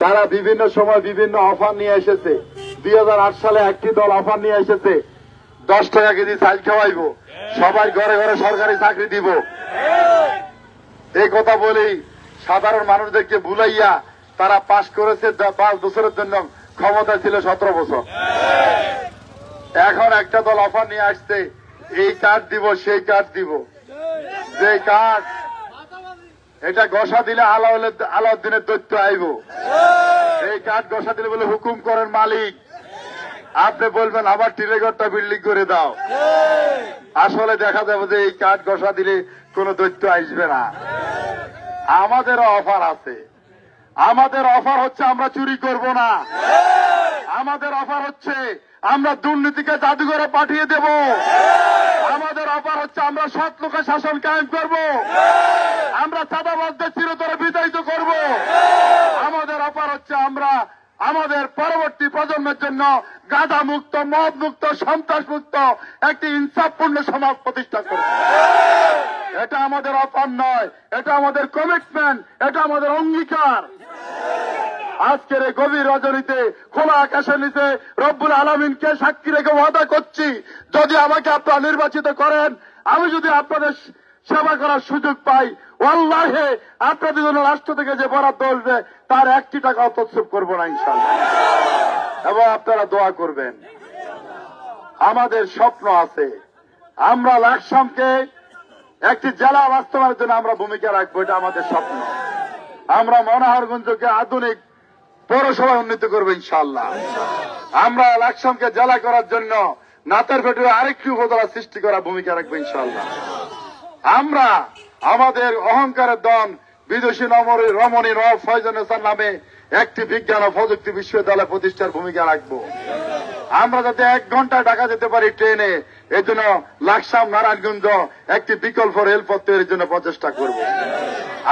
তারা বিভিন্ন সময় বিভিন্ন অফার নিয়ে এসেছে। 2008 সালে একটি দল অফার নিয়ে এসেছে 10 টাকা কেজি চাল খাওয়াইবো, সবাই ঘরে ঘরে সরকারি চাকরি দিব। এই কথা বলেই সাধারণ মানুষদেরকে ভুলাইয়া তারা পাশ করেছে 5 বছরের জন্য, ক্ষমতা ছিল 17 বছর। এখন একটা দল অফার নিয়ে আসছে, এই কার্ড দিব সেই কার্ড দিব, যে কার্ড এটা ঘষা দিলে আলাউদ্দিনের দৈত্য আইব। এই কার্ড ঘষা দিলে বলে হুকুম করেন মালিক, আপনি বলবেন আবার টিরেঘরটা বিল্ডিং করে দাও। আসলে দেখা যাবে যে এই কার্ড ঘষা দিলে কোন দৈত্য আসবে না। আমাদেরও অফার আছে। আমাদের অফার হচ্ছে আমরা চুরি করব না। আমাদের অফার হচ্ছে আমরা দুর্নীতিকে জাদুঘরে পাঠিয়ে দেব। আমাদের অফার হচ্ছে আমরা সৎ লোকের শাসন কায়েম করব। আমরা চাঁদাবাজদের চিরতরে বিতাড়িত করব। আমাদের অফার হচ্ছে আমরা আমাদের পরবর্তী প্রজন্মের জন্য গাঁজা মুক্ত, মদ মুক্ত, সন্ত্রাস মুক্ত একটি ইনসাফপূর্ণ সমাজ প্রতিষ্ঠা করব। এটা আমাদের অফার নয়, এটা আমাদের কমিটমেন্ট, এটা আমাদের অঙ্গীকার। আজকের এই গভীর রজনীতে খোলা আকাশের নিচে রব্বুল আলামিনকে সাক্ষী রেখে ওয়াদা করছি, যদি আমাকে আপনারা নির্বাচিত করেন, আমি যদি আপনাদের সেবা করার সুযোগ পাই, ওয়াল্লাহে আপনাদের জন্য রাষ্ট্র থেকে যে বরাদ্দ আসবে তার 1 টাকা তৎসব করবো না ইনশাআল্লাহ। এবং আপনারা দোয়া করবেন। আমাদের স্বপ্ন আছে, আমরা লাকসামকে একটি জেলা বাস্তবায়নের জন্য আমরা ভূমিকা রাখবো, এটা আমাদের স্বপ্ন। আমরা মনোহরগঞ্জকে আধুনিক পৌরসভায় উন্নীত করবো ইনশাআল্লাহ। আমরা লাকসামকে জেলা করার জন্য নাতের ভেতরে আরেকটি উপজেলা সৃষ্টি করার ভূমিকা রাখবো ইনশাআল্লাহ। আমরা আমাদের অহংকারের দন বিদেশি রমণী নব ফয়জুন্নেসা নামে একটি বিজ্ঞান ও প্রযুক্তি বিশ্ববিদ্যালয় প্রতিষ্ঠার ভূমিকা রাখবো। আমরা যাতে 1 ঘন্টায় ঢাকা যেতে পারি ট্রেনে, এর জন্য লাকসাম নারায়ণগঞ্জ একটি বিকল্প রেলপথ তৈরির জন্য প্রচেষ্টা করব।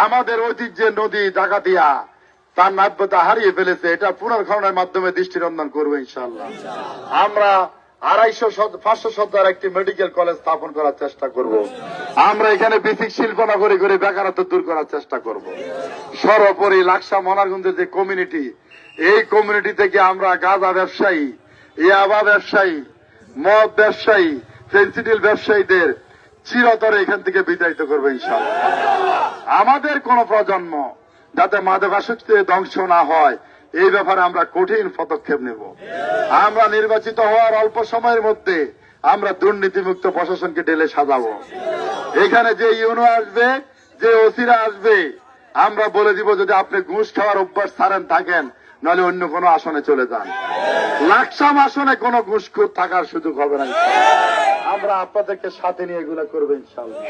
আমাদের ঐতিহ্যের নদী ডাকাতিয়া তার নাব্যতা হারিয়ে ফেলেছে, এটা পুনর্খননের মাধ্যমে দৃষ্টিনন্দন করবো ইনশাআল্লাহ। আমরা 500 শয্যার একটি মেডিকেল কলেজ স্থাপন করার চেষ্টা করব। আমরা এখানে বেসিক শিল্প নগরী করে বেকারত্ব দূর করার চেষ্টা করব। সর্বোপরি লাকসাম মনোহরগঞ্জের যে কমিউনিটি, এই কমিউনিটি থেকে আমরা গাঁজা ব্যবসায়ী, ইয়াবা ব্যবসায়ী, মদ ব্যবসায়ী, ফেন্সিডিল ব্যবসায়ীদের চিরতরে এখান থেকে বিতাড়িত করবো ইনশাআল্লাহ। আমাদের কোন প্রজন্ম যাতে মাদকাসক্তি ধ্বংস না হয়, এই ব্যাপারে আমরা কঠিন পদক্ষেপ নেব। আমরা নির্বাচিত হওয়ার অল্প সময়ের মধ্যে আমরা দুর্নীতিমুক্ত প্রশাসনকে ঢেলে সাজাবো। এখানে যে ইউনো আসবে, যে ওসিরা আসবে, আমরা বলে দিব যদি আপনি ঘুষ খাওয়ার অভ্যাস ছাড়েন থাকেন, নাহলে অন্য কোনো আসনে চলে যান। লাকসাম আসনে কোনো ঘুষখোর থাকার সুযোগ হবে না। আমরা আপনাদেরকে সাথে নিয়ে এগুলো করবো ইনশাআল্লাহ।